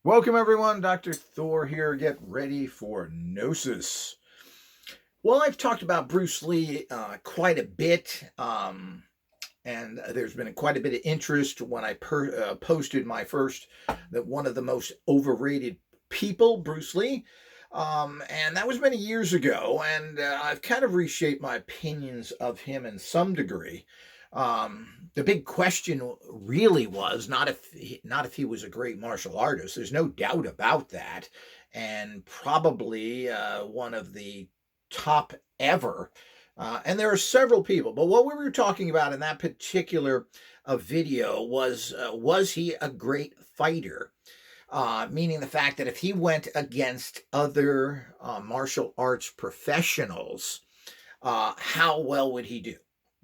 Welcome, everyone. Dr. Thor here. Get ready for Gnosis. Well, I've talked about Bruce Lee quite a bit, and there's been quite a bit of interest when I posted my first that one of the most overrated people, Bruce Lee. And that was many years ago, and I've kind of reshaped my opinions of him in some degree. The big question really was not if he was a great martial artist. There's no doubt about that, and probably one of the top ever. And there are several people, but what we were talking about in that particular video was he a great fighter? Meaning the fact that if he went against other martial arts professionals, how well would he do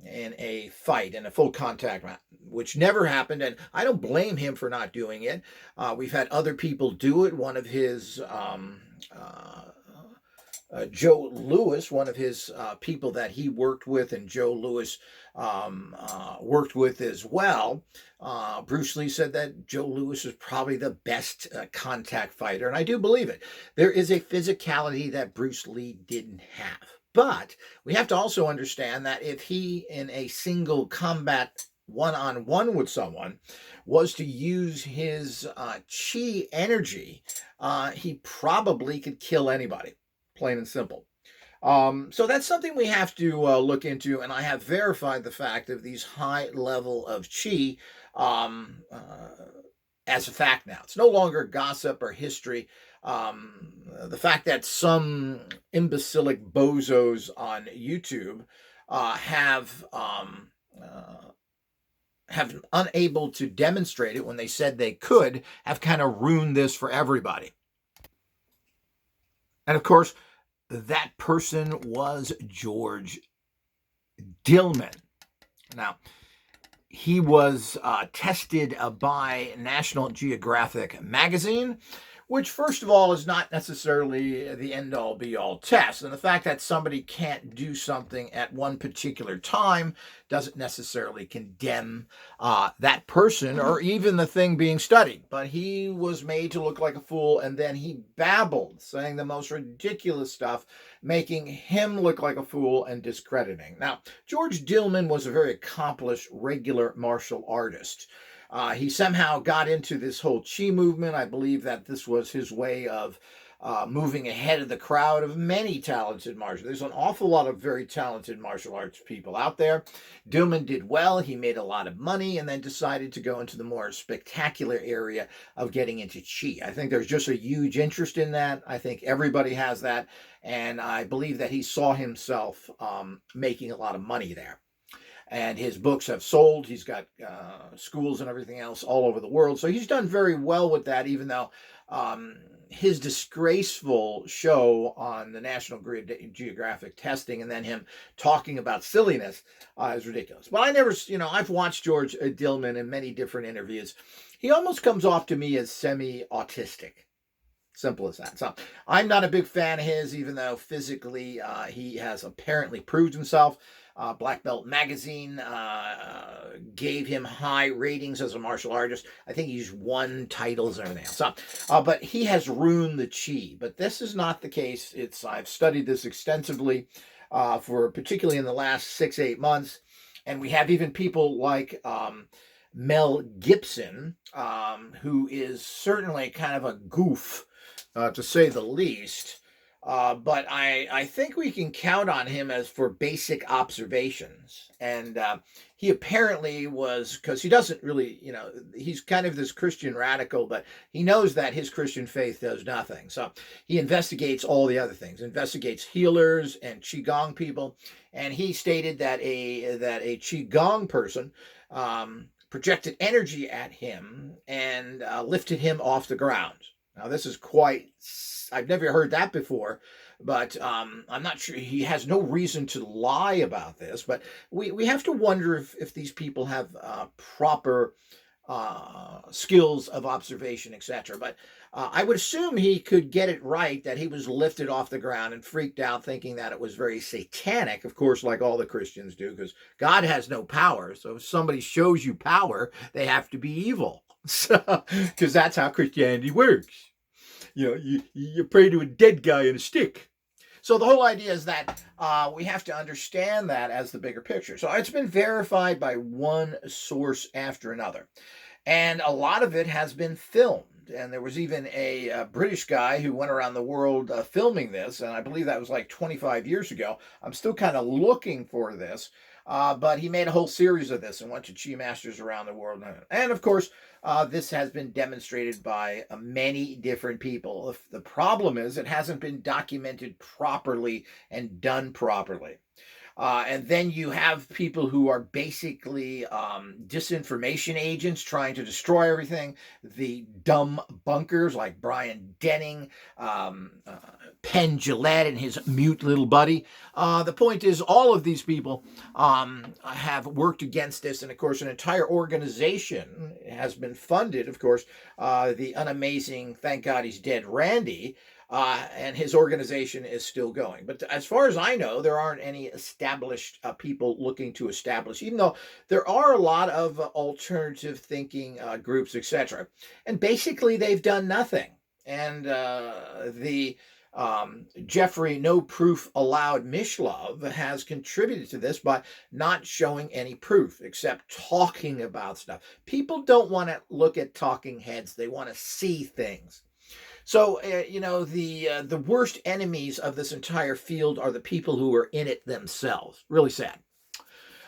in a fight, in a full contact match, which never happened. And I don't blame him for not doing it. We've had other people do it. One of his, Joe Louis, one of his people that he worked with, and Joe Louis worked with as well. Bruce Lee said that Joe Louis is probably the best contact fighter, and I do believe it. There is a physicality that Bruce Lee didn't have. But we have to also understand that if he, in a single combat one-on-one with someone, was to use his chi energy, he probably could kill anybody, plain and simple. So that's something we have to look into, and I have verified the fact of these high level of chi um, uh, as a fact now. It's no longer gossip or history. The fact that some imbecilic bozos on YouTube uh, have um, uh, have unable to demonstrate it when they said they could have kind of ruined this for everybody. And of course, that person was George Dillman. Now, he was tested by National Geographic magazine, which, first of all, is not necessarily the end all be all test. And the fact that somebody can't do something at one particular time doesn't necessarily condemn that person or even the thing being studied. But he was made to look like a fool, and then he babbled, saying the most ridiculous stuff, making him look like a fool and discrediting. Now, George Dillman was a very accomplished regular martial artist. He somehow got into this whole chi movement. I believe that this was his way of moving ahead of the crowd of many talented martial. There's an awful lot of very talented martial arts people out there. Dillman did well. He made a lot of money and then decided to go into the more spectacular area of getting into chi. I think there's just a huge interest in that. I think everybody has that. And I believe that he saw himself making a lot of money there, and his books have sold. He's got schools and everything else all over the world. So he's done very well with that, even though his disgraceful show on the National Geographic testing and then him talking about silliness is ridiculous. But I never, I've watched George Dillman in many different interviews. He almost comes off to me as semi-autistic. Simple as that. So I'm not a big fan of his, even though physically he has apparently proved himself. Black Belt Magazine gave him high ratings as a martial artist. I think he's won titles and everything else. So, but he has ruined the chi. But this is not the case. I've studied this extensively for particularly in the last 6-8 months, and we have even people like Mel Gibson, who is certainly kind of a goof, to say the least. But I think we can count on him as for basic observations. And he apparently was, because he doesn't really, he's kind of this Christian radical, but he knows that his Christian faith does nothing. So he investigates all the other things, investigates healers and Qigong people. And he stated that a Qigong person projected energy at him and lifted him off the ground. Now, this is I've never heard that before, but I'm not sure. He has no reason to lie about this, but we have to wonder if these people have proper skills of observation, etc. But I would assume he could get it right, that he was lifted off the ground and freaked out, thinking that it was very satanic, of course, like all the Christians do, because God has no power. So if somebody shows you power, they have to be evil. So, because that's how Christianity works. You pray to a dead guy on a stick. So the whole idea is that we have to understand that as the bigger picture. So it's been verified by one source after another. And a lot of it has been filmed. And there was even a British guy who went around the world filming this. And I believe that was like 25 years ago. I'm still kind of looking for this. But he made a whole series of this and went to Chi Masters around the world. And of course, this has been demonstrated by many different people. The problem is it hasn't been documented properly and done properly. And then you have people who are basically disinformation agents trying to destroy everything. The dumb bunkers like Brian Denning, Penn Jillette and his mute little buddy. The point is, all of these people have worked against this. And of course, an entire organization has been funded. Of course, the unamazing, thank God he's dead, Randy. And his organization is still going. But as far as I know, there aren't any established people looking to establish, even though there are a lot of alternative thinking groups, etc. And basically, they've done nothing. And the Jeffrey No Proof Allowed Mishlove has contributed to this by not showing any proof except talking about stuff. People don't want to look at talking heads. They want to see things. So, the worst enemies of this entire field are the people who are in it themselves. Really sad.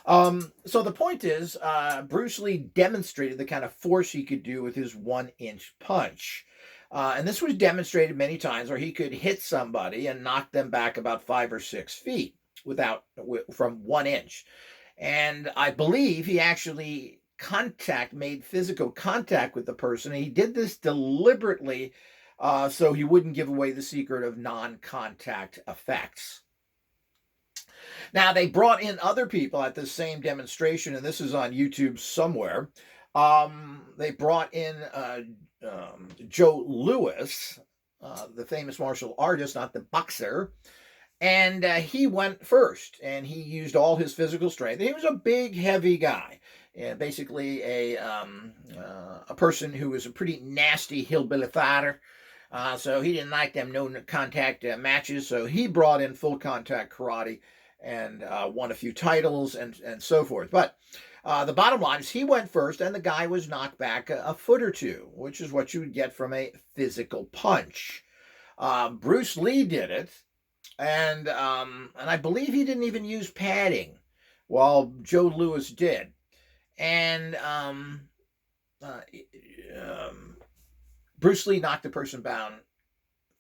So the point is, Bruce Lee demonstrated the kind of force he could do with his 1-inch punch. And this was demonstrated many times where he could hit somebody and knock them back about 5 or 6 feet from 1 inch. And I believe he actually made physical contact with the person. And he did this deliberately so he wouldn't give away the secret of non-contact effects. Now, they brought in other people at the same demonstration, and this is on YouTube somewhere. They brought in Joe Louis, the famous martial artist, not the boxer, and he went first, and he used all his physical strength. He was a big, heavy guy. And basically a person who was a pretty nasty hillbilly fighter. So he didn't like them no-contact matches, so he brought in full-contact karate and won a few titles and so forth. But the bottom line is he went first, and the guy was knocked back a foot or two, which is what you would get from a physical punch. Bruce Lee did it, and I believe he didn't even use padding, while Joe Louis did. And Bruce Lee knocked the person down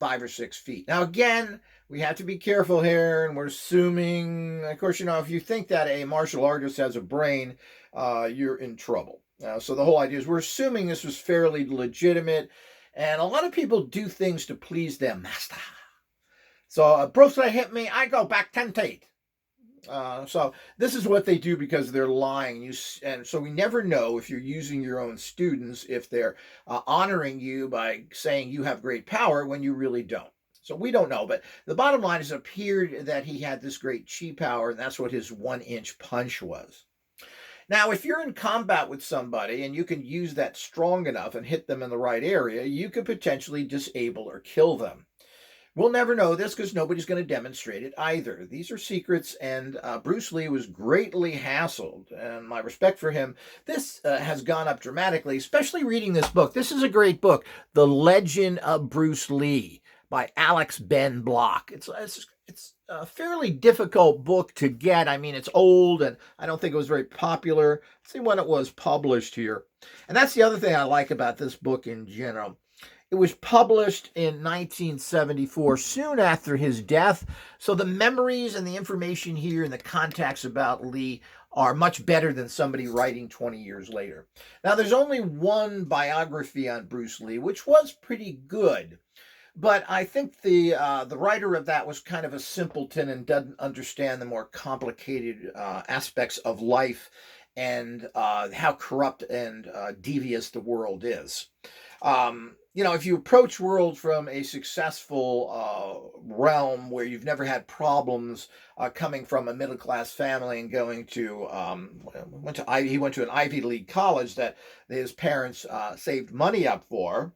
5 or 6 feet. Now, again, we have to be careful here, and we're assuming, of course, if you think that a martial artist has a brain, you're in trouble. So the whole idea is we're assuming this was fairly legitimate, and a lot of people do things to please their master. So Bruce Lee hit me, I go back 10 feet. So this is what they do because they're lying. And so we never know if you're using your own students, if they're honoring you by saying you have great power when you really don't. So we don't know. But the bottom line is it appeared that he had this great chi power, and that's what his 1-inch punch was. Now, if you're in combat with somebody and you can use that strong enough and hit them in the right area, you could potentially disable or kill them. We'll never know this because nobody's going to demonstrate it either. These are secrets, and Bruce Lee was greatly hassled, and my respect for him, this has gone up dramatically, especially reading this book. This is a great book, The Legend of Bruce Lee by Alex Ben Block. It's a fairly difficult book to get. I mean, it's old, and I don't think it was very popular. Let's see when it was published here. And that's the other thing I like about this book in general. It was published in 1974, soon after his death. So the memories and the information here and the contacts about Lee are much better than somebody writing 20 years later. Now, there's only one biography on Bruce Lee, which was pretty good. But I think the writer of that was kind of a simpleton and doesn't understand the more complicated aspects of life and how corrupt and devious the world is. if you approach world from a successful realm where you've never had problems coming from a middle class family and going to he went to an Ivy League college that his parents saved money up for.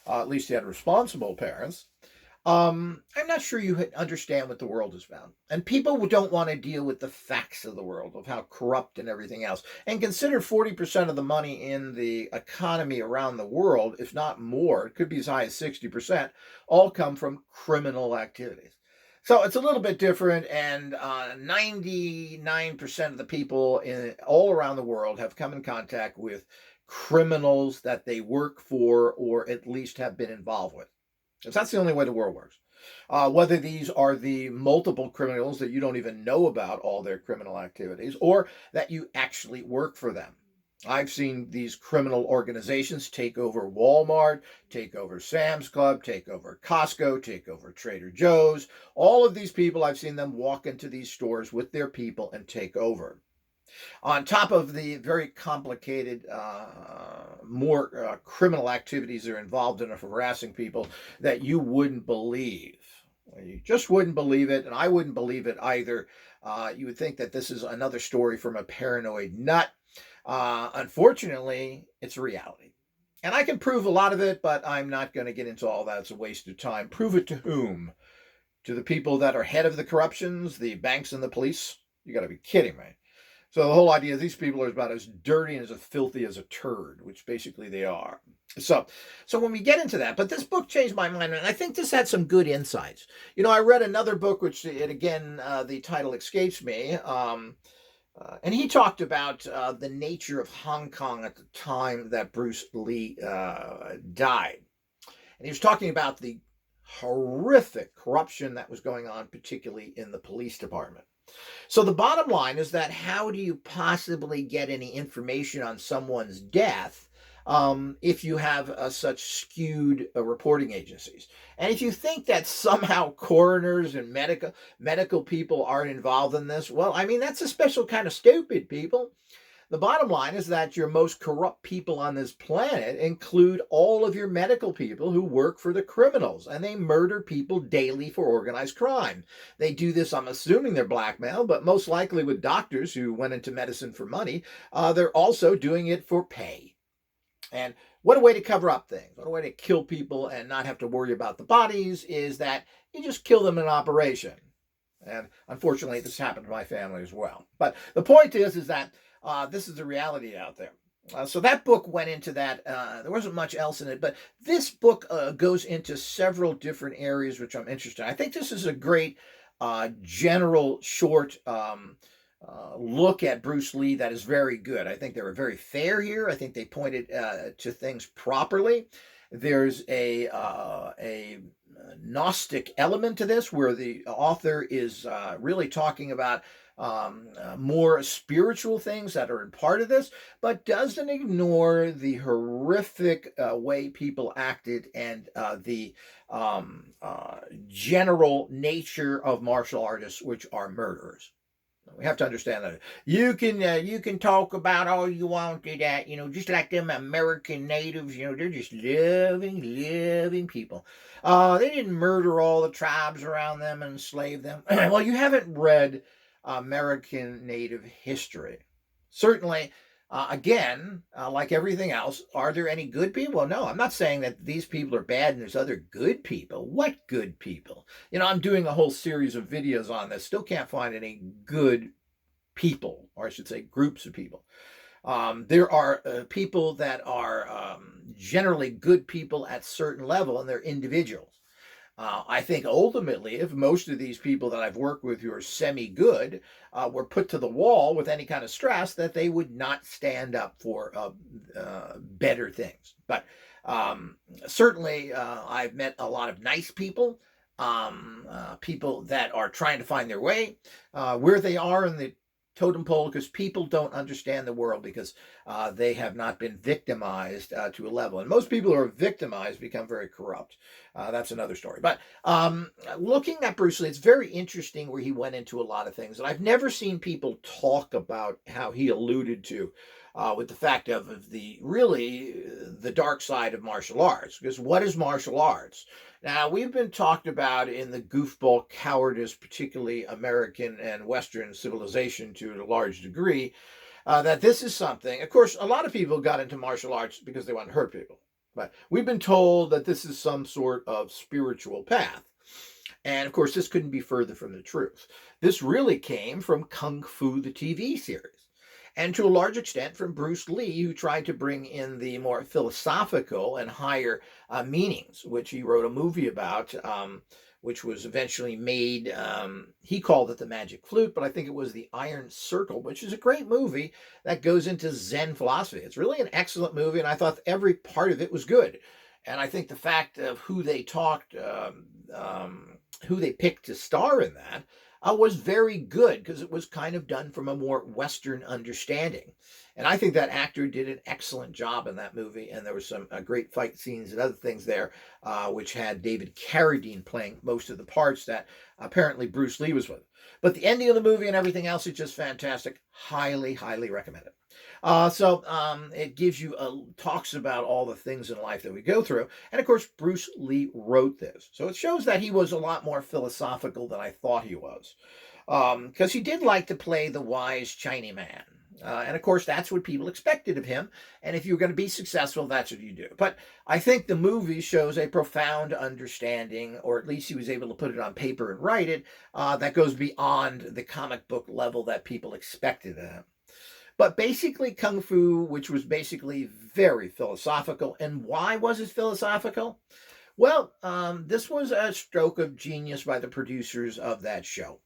At least he had responsible parents. I'm not sure you understand what the world is about. And people don't want to deal with the facts of the world, of how corrupt and everything else. And consider 40% of the money in the economy around the world, if not more, it could be as high as 60%, all come from criminal activities. So it's a little bit different, and 99% of the people all around the world have come in contact with criminals that they work for or at least have been involved with. Because that's the only way the world works. Whether these are the multiple criminals that you don't even know about all their criminal activities, or that you actually work for them. I've seen these criminal organizations take over Walmart, take over Sam's Club, take over Costco, take over Trader Joe's. All of these people, I've seen them walk into these stores with their people and take over. On top of the very complicated, more criminal activities that are involved in harassing people that you wouldn't believe. You just wouldn't believe it, and I wouldn't believe it either. You would think that this is another story from a paranoid nut. Unfortunately, it's a reality. And I can prove a lot of it, but I'm not going to get into all that. It's a waste of time. Prove it to whom? To the people that are head of the corruptions, the banks and the police? You got to be kidding me. So the whole idea is these people are about as dirty and as filthy as a turd, which basically they are. So when we get into that, but this book changed my mind, and I think this had some good insights. I read another book, which, the title escapes me, and he talked about the nature of Hong Kong at the time that Bruce Lee died. And he was talking about the horrific corruption that was going on, particularly in the police department. So the bottom line is that how do you possibly get any information on someone's death if you have such skewed reporting agencies? And if you think that somehow coroners and medical people aren't involved in this, well, I mean, that's a special kind of stupid, people. The bottom line is that your most corrupt people on this planet include all of your medical people who work for the criminals, and they murder people daily for organized crime. They do this, I'm assuming they're blackmail, but most likely with doctors who went into medicine for money. They're also doing it for pay. And what a way to cover up things. What a way to kill people and not have to worry about the bodies is that you just kill them in an operation. And unfortunately, this happened to my family as well. But the point is that this is the reality out there. So that book went into that. There wasn't much else in it, but this book goes into several different areas which I'm interested in. I think this is a great general short look at Bruce Lee that is very good. I think they were very fair here. I think they pointed to things properly. There's a Gnostic element to this where the author is really talking about more spiritual things that are in part of this, but doesn't ignore the horrific way people acted and the general nature of martial artists, which are murderers. We have to understand that. You can talk about all you want to that, just like them American natives, they're just loving people. They didn't murder all the tribes around them and enslave them. Well, you haven't read American Native history. Certainly, again, like everything else, are there any good people? Well, no, I'm not saying that these people are bad and there's other good people. What good people? I'm doing a whole series of videos on this. Still can't find any good people, or I should say groups of people. There are people that are generally good people at certain level, and they're individuals. I think ultimately, if most of these people that I've worked with who are semi-good were put to the wall with any kind of stress, that they would not stand up for better things. But certainly, I've met a lot of nice people, people that are trying to find their way, where they are in the totem pole, because people don't understand the world because they have not been victimized to a level. And most people who are victimized become very corrupt. That's another story. But looking at Bruce Lee, it's very interesting where he went into a lot of things. And I've never seen people talk about how he alluded to with the fact of the really the dark side of martial arts. Because what is martial arts? Now, we've been talked about in the goofball cowardice, particularly American and Western civilization to a large degree, that this is something. Of course, a lot of people got into martial arts because they want to hurt people. But we've been told that this is some sort of spiritual path. And of course, this couldn't be further from the truth. This really came from Kung Fu, the TV series, and to a large extent from Bruce Lee, who tried to bring in the more philosophical and higher meanings, which he wrote a movie about, which was eventually made. He called it The Magic Flute, but I think it was The Iron Circle, which is a great movie that goes into Zen philosophy. It's really an excellent movie, and I thought every part of it was good. And I think the fact of who they who they picked to star in that was very good because it was kind of done from a more Western understanding. And I think that actor did an excellent job in that movie. And there were some great fight scenes and other things there, which had David Carradine playing most of the parts that apparently Bruce Lee was with. But the ending of the movie and everything else is just fantastic. Highly, highly recommend it. It gives you talks about all the things in life that we go through, and of course Bruce Lee wrote this, so it shows that he was a lot more philosophical than I thought he was, because he did like to play the wise Chinaman. And of course, that's what people expected of him. And if you're going to be successful, that's what you do. But I think the movie shows a profound understanding, or at least he was able to put it on paper and write it, that goes beyond the comic book level that people expected of him. But basically, Kung Fu, which was basically very philosophical. And why was it philosophical? Well, this was a stroke of genius by the producers of that show.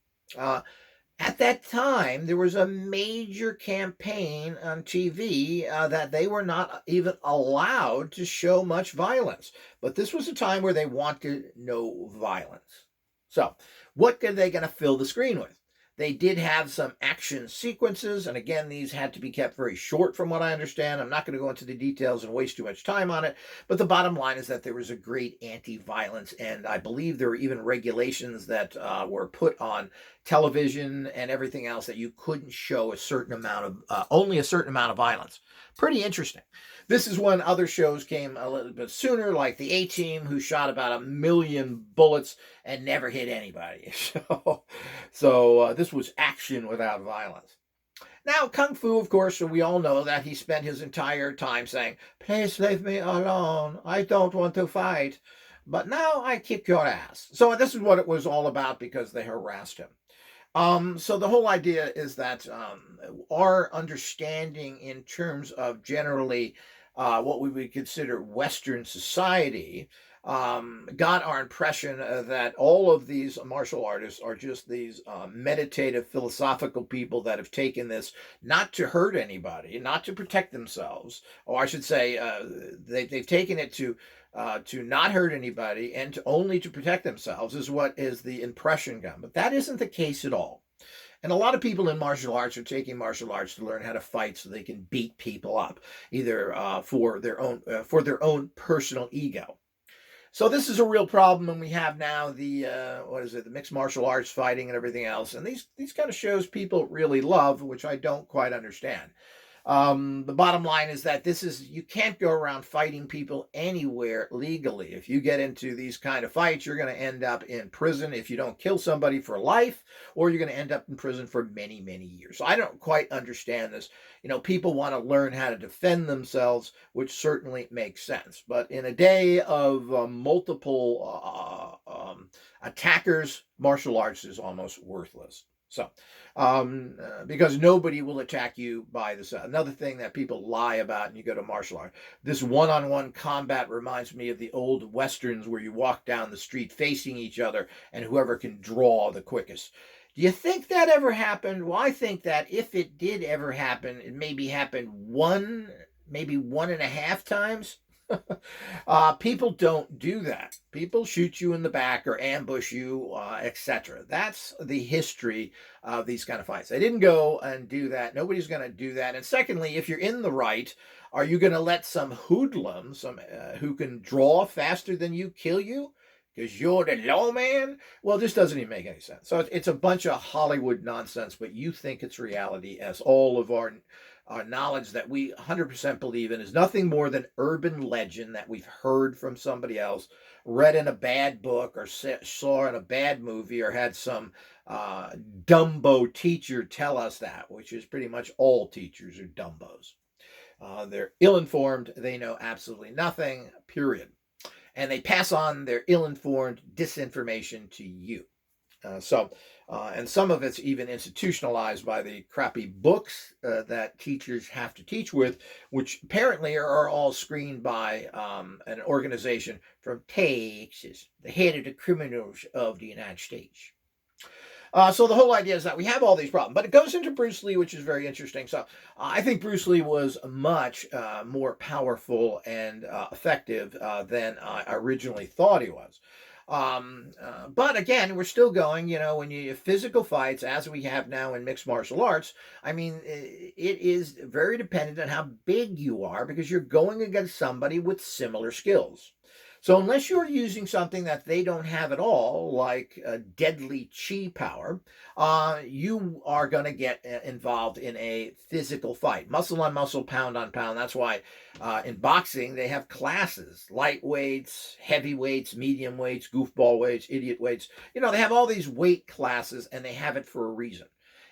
At that time, there was a major campaign on TV that they were not even allowed to show much violence. But this was a time where they wanted no violence. So, what are they going to fill the screen with? They did have some action sequences, and again, these had to be kept very short from what I understand. I'm not going to go into the details and waste too much time on it, but the bottom line is that there was a great anti-violence, and I believe there were even regulations that were put on television and everything else that you couldn't show a certain amount of, only a certain amount of violence. Pretty interesting. This is when other shows came a little bit sooner, like the A-Team, who shot about 1 million bullets and never hit anybody. So this was action without violence. Now, Kung Fu, of course, we all know that he spent his entire time saying, "Please leave me alone. I don't want to fight. But now I kick your ass." So this is what it was all about because they harassed him. So the whole idea is that our understanding in terms of generally what we would consider Western society got our impression that all of these martial artists are just these meditative, philosophical people that have taken this not to hurt anybody, not to protect themselves, or I should say, they've taken it to not hurt anybody and to only to protect themselves is what is the impression gun. But that isn't the case at all. And a lot of people in martial arts are taking martial arts to learn how to fight so they can beat people up, either for their own personal ego. So this is a real problem, and we have now the the mixed martial arts fighting and everything else, and these kind of shows people really love, which I don't quite understand. The bottom line is that you can't go around fighting people anywhere legally. If you get into these kind of fights, you're going to end up in prison if you don't kill somebody for life, or you're going to end up in prison for many, many years. So I don't quite understand this. People want to learn how to defend themselves, which certainly makes sense. But in a day of multiple attackers, martial arts is almost worthless. So, because nobody will attack you by this. Another thing that people lie about, and you go to martial art, this one-on-one combat reminds me of the old westerns where you walk down the street facing each other, and whoever can draw the quickest. Do you think that ever happened? Well, I think that if it did ever happen, it maybe happened maybe 1.5 times. People don't do that. People shoot you in the back or ambush you, etc. That's the history of these kind of fights. They didn't go and do that. Nobody's going to do that. And secondly, if you're in the right, are you going to let some hoodlum, who can draw faster than you, kill you? Because you're the low man? Well, this doesn't even make any sense. So it's a bunch of Hollywood nonsense, but you think it's reality, as all of our knowledge that we 100% believe in is nothing more than urban legend that we've heard from somebody else, read in a bad book, or saw in a bad movie, or had some uh, Dumbo teacher tell us that, which is pretty much all teachers are Dumbos. They're ill informed, they know absolutely nothing, period. And they pass on their ill informed disinformation to you. And some of it's even institutionalized by the crappy books that teachers have to teach with, which apparently are all screened by an organization from Texas, the head of the criminals of the United States. So the whole idea is that we have all these problems, but it goes into Bruce Lee, which is very interesting. So I think Bruce Lee was much more powerful and effective than I originally thought he was. But again, we're still going, when you have physical fights, as we have now in mixed martial arts, I mean, it is very dependent on how big you are, because you're going against somebody with similar skills. So unless you're using something that they don't have at all, like deadly chi power, you are going to get involved in a physical fight, muscle on muscle, pound on pound. That's why in boxing they have classes: lightweights, heavyweights, medium weights, goofball weights, idiot weights. They have all these weight classes, and they have it for a reason.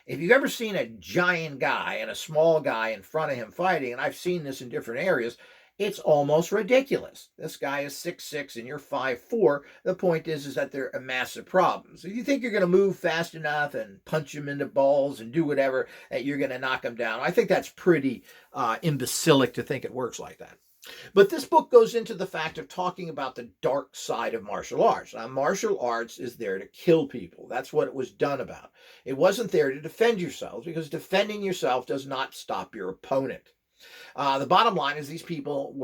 If you've ever seen a giant guy and a small guy in front of him fighting, and I've seen this in different areas, it's almost ridiculous. This guy is 6'6" and you're 5'4". The point is that they're a massive problem. So you think you're going to move fast enough and punch him into balls and do whatever, that you're going to knock him down. I think that's pretty imbecilic to think it works like that. But this book goes into the fact of talking about the dark side of martial arts. Now, martial arts is there to kill people. That's what it was done about. It wasn't there to defend yourselves, because defending yourself does not stop your opponent. The bottom line is these people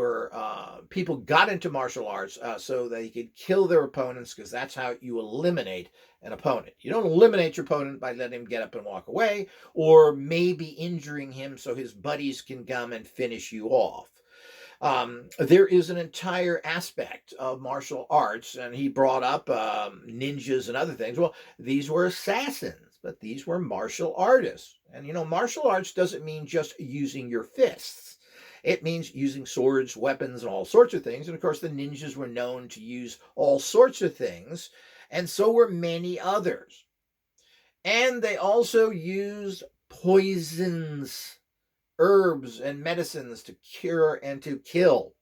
got into martial arts so they could kill their opponents, because that's how you eliminate an opponent. You don't eliminate your opponent by letting him get up and walk away, or maybe injuring him so his buddies can come and finish you off. There is an entire aspect of martial arts, and he brought up ninjas and other things. Well, these were assassins, but these were martial artists. And martial arts doesn't mean just using your fists. It means using swords, weapons, and all sorts of things. And of course, the ninjas were known to use all sorts of things, and so were many others. And they also used poisons, herbs, and medicines to cure and to kill.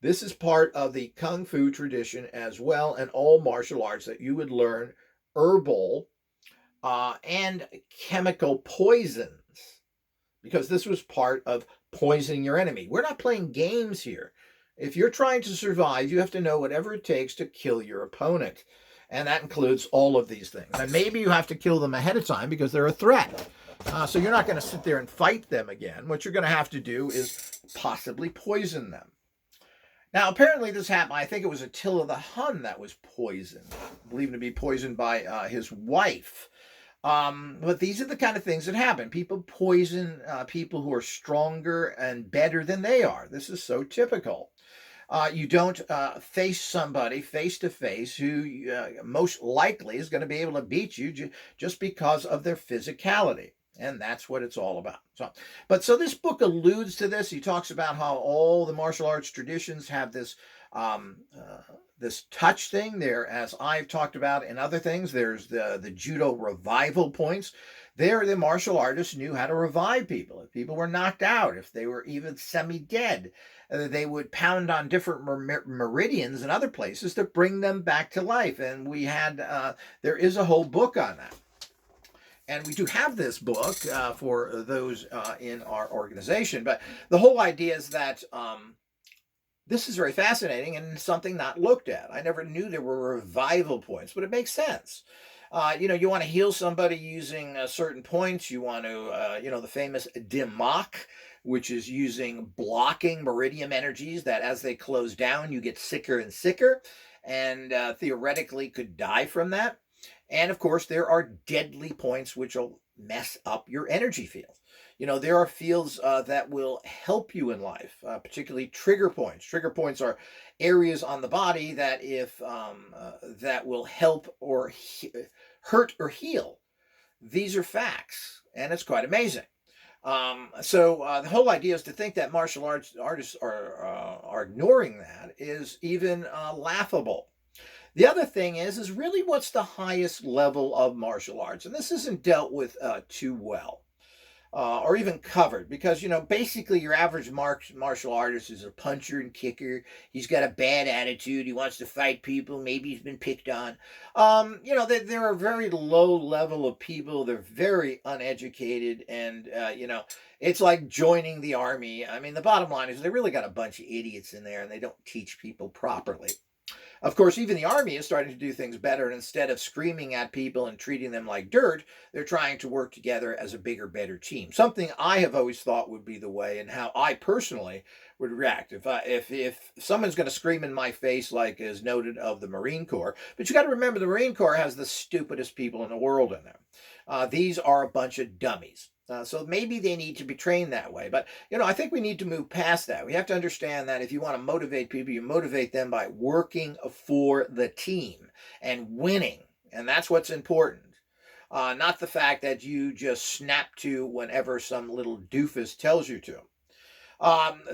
This is part of the Kung Fu tradition as well, and all martial arts that you would learn herbal and chemical poisons, because this was part of poisoning your enemy. We're not playing games here. If you're trying to survive, you have to know whatever it takes to kill your opponent. And that includes all of these things. And maybe you have to kill them ahead of time because they're a threat. So you're not going to sit there and fight them again. What you're going to have to do is possibly poison them. Now, apparently this happened. I think it was Attila the Hun that was poisoned, believed to be poisoned by his wife. But these are the kind of things that happen. People poison people who are stronger and better than they are. This is so typical. You don't face somebody face to face who most likely is going to be able to beat you just because of their physicality. And that's what it's all about. So this book alludes to this. He talks about how all the martial arts traditions have this this touch thing there, as I've talked about in other things. There's the judo revival points. There, the martial artists knew how to revive people. If people were knocked out, if they were even semi-dead, they would pound on different meridians and other places to bring them back to life. And we had, there is a whole book on that. And we do have this book for those in our organization. But the whole idea is that this is very fascinating and something not looked at. I never knew there were revival points, but it makes sense. You want to heal somebody using certain points. You want to, the famous Dimmock, which is using blocking meridian energies that as they close down, you get sicker and sicker, and theoretically could die from that. And of course, there are deadly points which will mess up your energy field. There are fields that will help you in life, particularly trigger points. Trigger points are areas on the body that that will help or hurt or heal. These are facts, and it's quite amazing. So the whole idea is to think that martial arts artists are ignoring that is even laughable. The other thing is really what's the highest level of martial arts, and this isn't dealt with too well. Or even covered, because basically your average martial artist is a puncher and kicker. He's got a bad attitude. He wants to fight people. Maybe he's been picked on. There are very low level of people. They're very uneducated, and it's like joining the army. I mean, the bottom line is they really got a bunch of idiots in there, and they don't teach people properly. Of course, even the army is starting to do things better. And instead of screaming at people and treating them like dirt, they're trying to work together as a bigger, better team. Something I have always thought would be the way, and how I personally would react if someone's going to scream in my face, like is noted of the Marine Corps. But you got to remember, the Marine Corps has the stupidest people in the world in there. These are a bunch of dummies. So maybe they need to be trained that way. But, I think we need to move past that. We have to understand that if you want to motivate people, you motivate them by working for the team and winning. And that's what's important. Not the fact that you just snap to whenever some little doofus tells you to.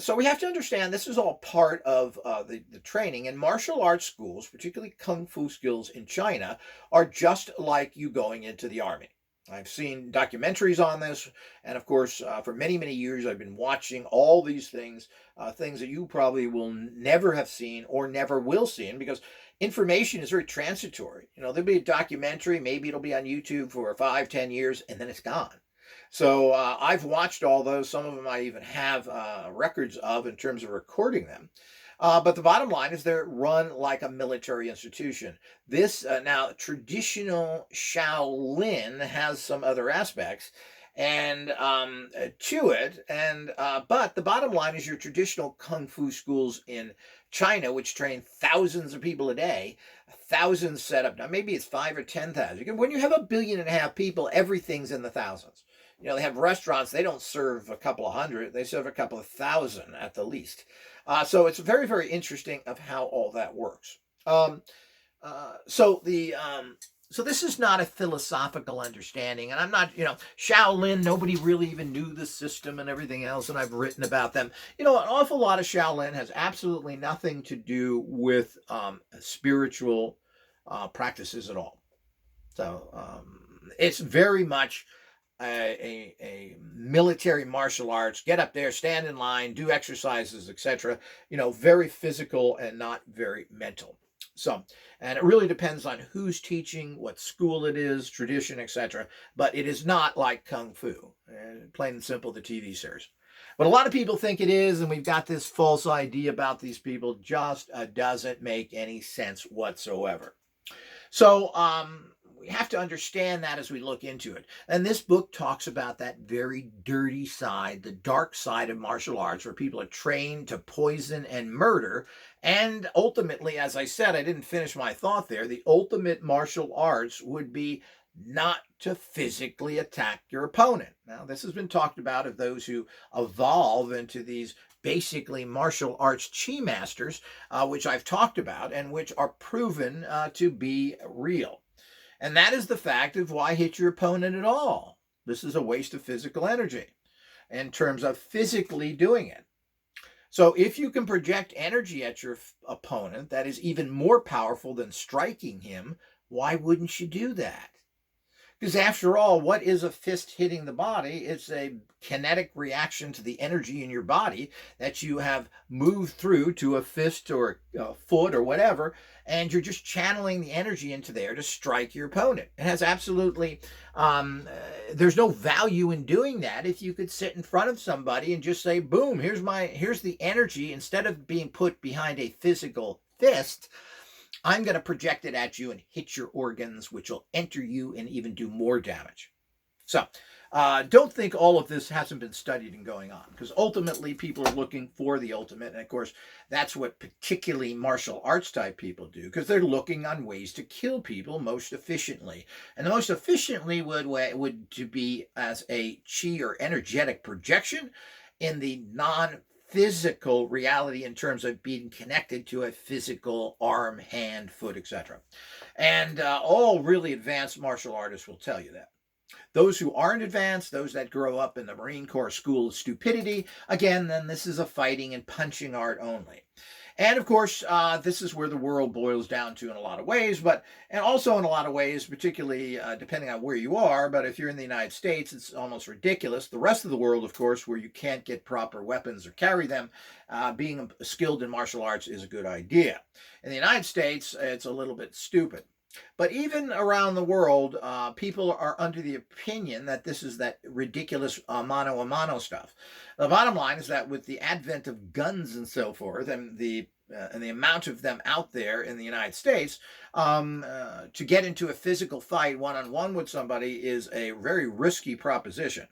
So we have to understand this is all part of the training. And martial arts schools, particularly kung fu skills in China, are just like you going into the army. I've seen documentaries on this, and of course, for many, many years, I've been watching all these things, things that you probably will never have seen or never will see, because information is very transitory. There'll be a documentary, maybe it'll be on YouTube for 5, 10 years, and then it's gone. So I've watched all those. Some of them I even have records of in terms of recording them. But the bottom line is they're run like a military institution. This now traditional Shaolin has some other aspects and to it, and but the bottom line is your traditional kung fu schools in China, which train thousands of people a day, thousands set up. Now maybe it's 5 or 10,000. When you have 1.5 billion people, everything's in the thousands. They have restaurants. They don't serve a couple of hundred. They serve a couple of thousand at the least. So it's very, very interesting of how all that works. So this is not a philosophical understanding, and I'm not, Shaolin. Nobody really even knew the system and everything else, and I've written about them. An awful lot of Shaolin has absolutely nothing to do with spiritual practices at all. So it's very much a military martial arts, get up there, stand in line, do exercises, etc. Very physical and not very mental. So, and it really depends on who's teaching, what school it is, tradition, etc. But it is not like Kung Fu, plain and simple, the TV series. But a lot of people think it is, and we've got this false idea about these people. Just doesn't make any sense whatsoever. So, we have to understand that as we look into it. And this book talks about that very dirty side, the dark side of martial arts, where people are trained to poison and murder. And ultimately, as I said, I didn't finish my thought there, the ultimate martial arts would be not to physically attack your opponent. Now, this has been talked about of those who evolve into these basically martial arts chi masters, which I've talked about and which are proven to be real. And that is the fact of why hit your opponent at all. This is a waste of physical energy in terms of physically doing it. So if you can project energy at your opponent that is even more powerful than striking him, why wouldn't you do that? Because after all, what is a fist hitting the body? It's a kinetic reaction to the energy in your body that you have moved through to a fist or a foot or whatever, and you're just channeling the energy into there to strike your opponent. It has absolutely, there's no value in doing that if you could sit in front of somebody and just say, boom, here's the energy. Instead of being put behind a physical fist, I'm going to project it at you and hit your organs, which will enter you and even do more damage. So don't think all of this hasn't been studied and going on, because ultimately people are looking for the ultimate. And of course, that's what particularly martial arts type people do, because they're looking on ways to kill people most efficiently. And the most efficiently would to be as a chi or energetic projection in the non-physical reality in terms of being connected to a physical arm, hand, foot, etc. And all really advanced martial artists will tell you that. Those who aren't advanced, those that grow up in the Marine Corps School of Stupidity, again, then this is a fighting and punching art only. And of course, this is where the world boils down to in a lot of ways, and also in a lot of ways, particularly depending on where you are. But if you're in the United States, it's almost ridiculous. The rest of the world, of course, where you can't get proper weapons or carry them, being skilled in martial arts is a good idea. In the United States, it's a little bit stupid. But even around the world, people are under the opinion that this is that ridiculous mano a mano stuff. The bottom line is that with the advent of guns and so forth, and the amount of them out there in the United States, to get into a physical fight one-on-one with somebody is a very risky proposition.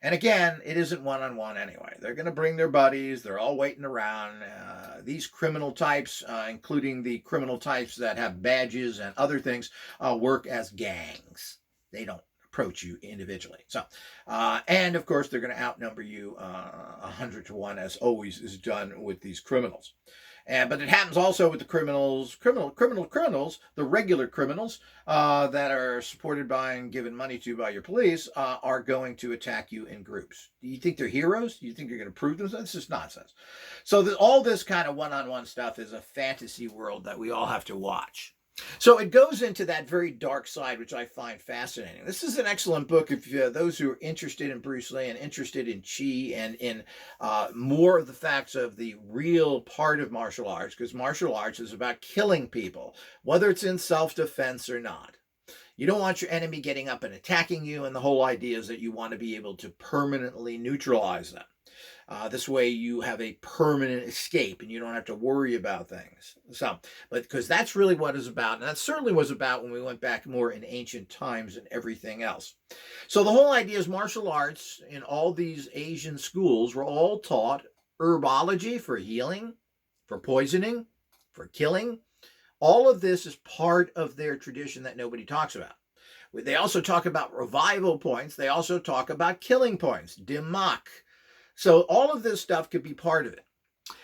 And again, it isn't one-on-one anyway. They're going to bring their buddies. They're all waiting around. These criminal types, including the criminal types that have badges and other things, work as gangs. They don't approach you individually. So, and of course, they're going to outnumber you 100 to 1, as always is done with these criminals. But it happens also with the criminals, the regular criminals that are supported by and given money to by your police are going to attack you in groups. Do you think they're heroes? Do you think they're going to prove themselves? This is nonsense. So all this kind of one-on-one stuff is a fantasy world that we all have to watch. So it goes into that very dark side, which I find fascinating. This is an excellent book if those who are interested in Bruce Lee and interested in Chi and in more of the facts of the real part of martial arts, because martial arts is about killing people, whether it's in self-defense or not. You don't want your enemy getting up and attacking you, and the whole idea is that you want to be able to permanently neutralize them. This way you have a permanent escape and you don't have to worry about things. But because that's really what it's about. And that certainly was about when we went back more in ancient times and everything else. So the whole idea is martial arts in all these Asian schools were all taught herbology for healing, for poisoning, for killing. All of this is part of their tradition that nobody talks about. They also talk about revival points. They also talk about killing points, Dimak. So all of this stuff could be part of it.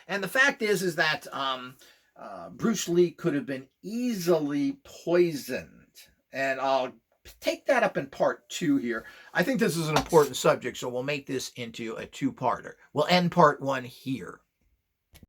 And the fact is that Bruce Lee could have been easily poisoned. And I'll take that up in part 2 here. I think this is an important subject, so we'll make this into a 2-parter. We'll end part 1 here.